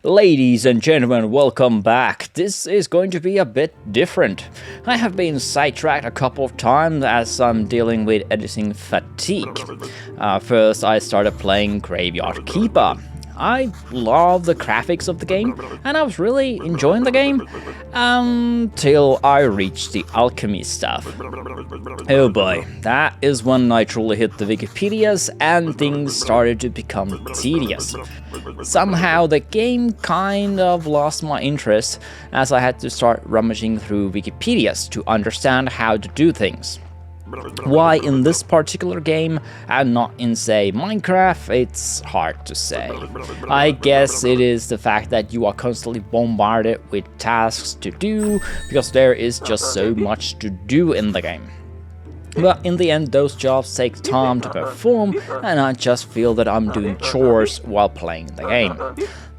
Ladies and gentlemen, welcome back. This is going to be a bit different. I have been sidetracked a couple of times as I'm dealing with editing fatigue. First, I started playing Graveyard Keeper. I love the graphics of the game, and I was really enjoying the game until I reached the alchemy stuff. Oh boy, that is when I truly hit the Wikipedias and things started to become tedious. Somehow the game kind of lost my interest as I had to start rummaging through Wikipedias to understand how to do things. Why in this particular game and not in, say, Minecraft, it's hard to say. I guess it is the fact that you are constantly bombarded with tasks to do, because there is just so much to do in the game. But in the end, those jobs take time to perform, and I just feel that I'm doing chores while playing the game.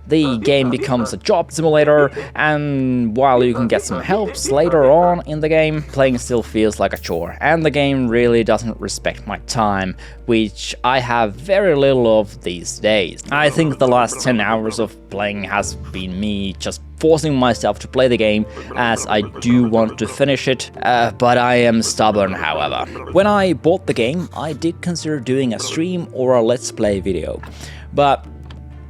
The game becomes a job simulator, and while you can get some helps later on in the game, playing still feels like a chore, and the game really doesn't respect my time, which I have very little of these days. I think the last 10 hours of playing has been me just forcing myself to play the game, as I do want to finish it, but I am stubborn, however. When I bought the game, I did consider doing a stream or a let's play video, but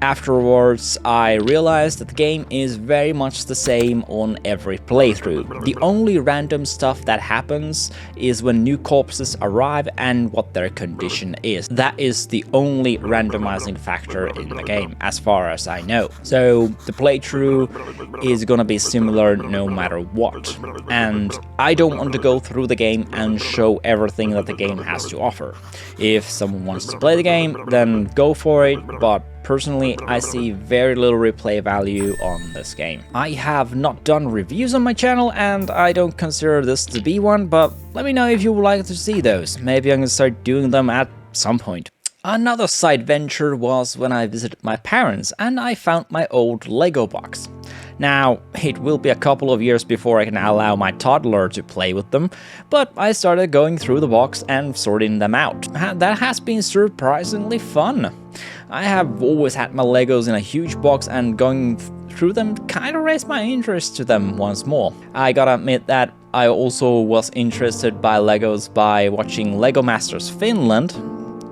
afterwards, I realized that the game is very much the same on every playthrough. The only random stuff that happens is when new corpses arrive and what their condition is. That is the only randomizing factor in the game, as far as I know. So the playthrough is gonna be similar no matter what. And I don't want to go through the game and show everything that the game has to offer. If someone wants to play the game, then go for it, but personally, I see very little replay value on this game. I have not done reviews on my channel, and I don't consider this to be one, but let me know if you would like to see those. Maybe I'm gonna start doing them at some point. Another side venture was when I visited my parents and I found my old Lego box. Now, it will be a couple of years before I can allow my toddler to play with them, but I started going through the box and sorting them out. That has been surprisingly fun. I have always had my Legos in a huge box, and going through them kinda raised my interest to them once more. I gotta admit that I also was interested by Legos by watching Lego Masters Finland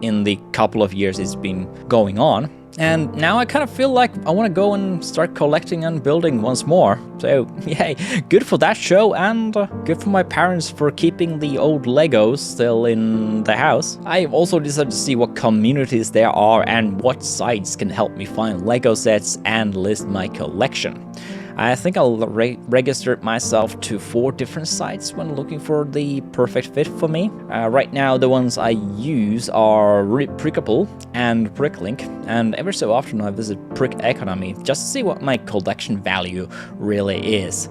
in the couple of years it's been going on. And now I kind of feel like I want to go and start collecting and building once more. So, yay, good for that show, and good for my parents for keeping the old Legos still in the house. I also decided to see what communities there are and what sites can help me find Lego sets and list my collection. I think I'll register myself to 4 different sites when looking for the perfect fit for me. Right now, the ones I use are Rebrickable and Bricklink, and every so often I visit Brickeconomy just to see what my collection value really is.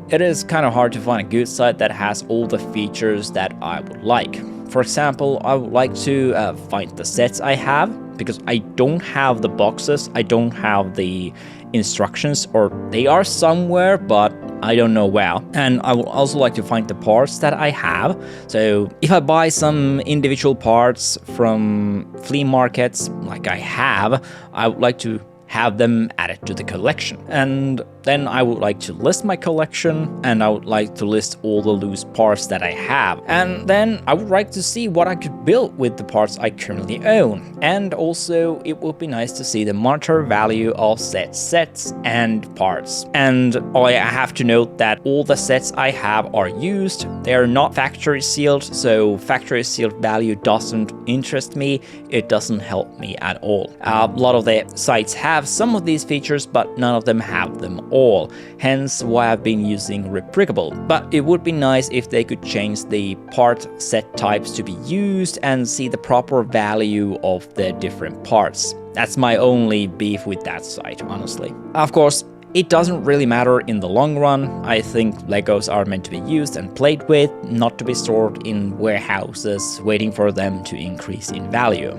It is kind of hard to find a good site that has all the features that I would like. For example, I would like to find the sets I have, because I don't have the boxes, I don't have the instructions, or they are somewhere, but I don't know where. And I would also like to find the parts that I have. So if I buy some individual parts from flea markets, like I have, I would like to have them added to the collection. And then I would like to list my collection, and I would like to list all the loose parts that I have. And then I would like to see what I could build with the parts I currently own. And also, it would be nice to see the monetary value of said sets and parts. And I have to note that all the sets I have are used. They are not factory sealed, so factory sealed value doesn't interest me. It doesn't help me at all. A lot of the sites have some of these features, but none of them have them all, hence why I've been using Rebrickable. But it would be nice if they could change the part set types to be used and see the proper value of the different parts. That's my only beef with that site, honestly. Of course, it doesn't really matter in the long run. I think Legos are meant to be used and played with, not to be stored in warehouses waiting for them to increase in value.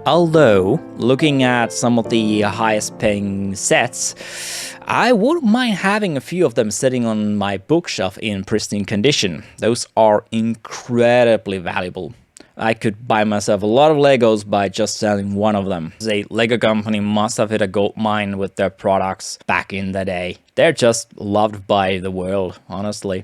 Although, looking at some of the highest paying sets, I wouldn't mind having a few of them sitting on my bookshelf in pristine condition. Those are incredibly valuable. I could buy myself a lot of Legos by just selling one of them. The Lego company must have hit a gold mine with their products back in the day. They're just loved by the world, honestly.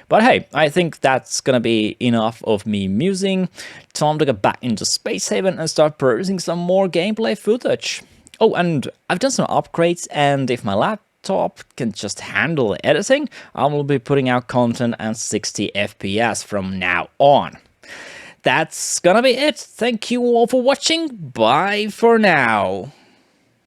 But hey, I think that's gonna be enough of me musing. Time to get back into Space Haven and start producing some more gameplay footage. Oh, and I've done some upgrades, and if my laptop can just handle editing, I will be putting out content at 60 FPS from now on. That's gonna be it. Thank you all for watching. Bye for now.